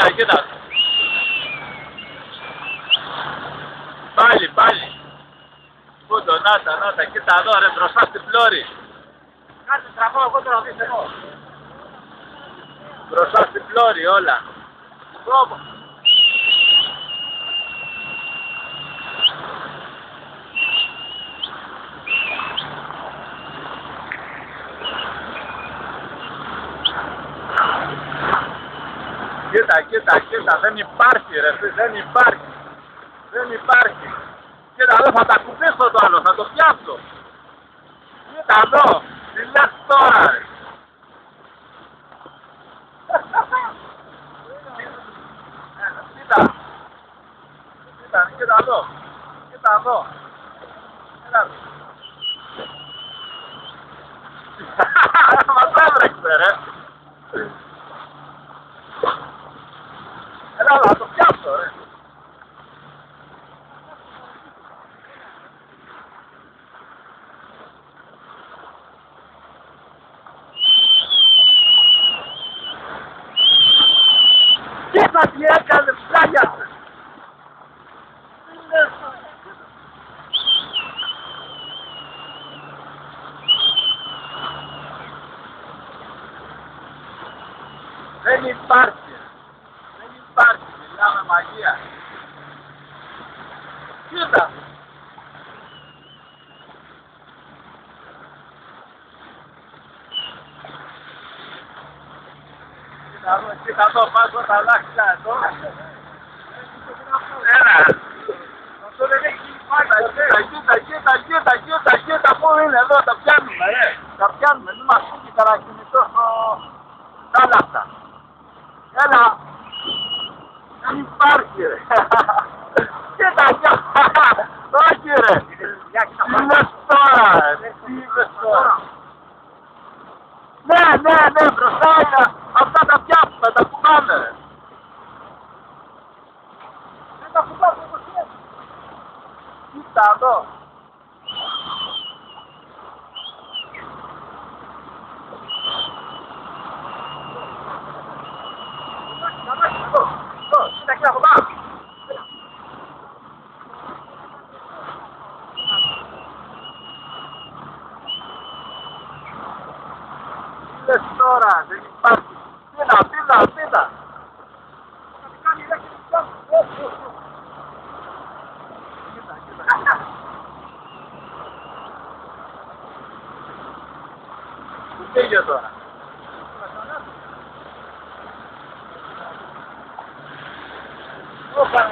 κοίτα. Πάλι. Πού το, να τα, κοίτα εδώ ρε, μπροστά στην πλώρη. Κάτσε τραβώ, εγώ τώρα δεις εγώ. Μπροστά στην πλώρη όλα. Κόβω. Κοίτα, δεν υπάρχει ρε, δεν υπάρχει. Κοίτα εδώ θα τα κουμπίσω το άλλο, θα το πιάσω. Κοίτα εδώ, τι λες τώρα ρε. Κοίτα εδώ. Έλα. Μας έβρεξε ρε. Έλα, θα το πιάσω ρε. Κοίτα τι έκανε, ψάγιασε. Δεν υπάρχει, μιλάμε μαγεία. Κοίτα. Κοίτα εδώ, πάσω τα λάχτυλα εδώ. Έλα. Αυτό δεν έχει γίνει πάντα. Κοίτα πού είναι εδώ, τα πιάνουμε ρε. Τα πιάνουμε, μην μας φύγει κανένα κινητό στο... Κάλα αυτά. Έλα. Δεν υπάρχει ρε. Κοίτα, όχι ρε. Τι λες τώρα ρε, τι είπες τώρα. Ναι, μπροστά είναι. Αυτά τα πιάσουμε, τα κουμπάμε ρε. Δεν τα κουμπάμε όπως είναι. Κοίτα εδώ. Κοίτα από πάνω. Τι λες τώρα, δεν υπάρχει. Πίνα. Πού πήγε τώρα. Όπα.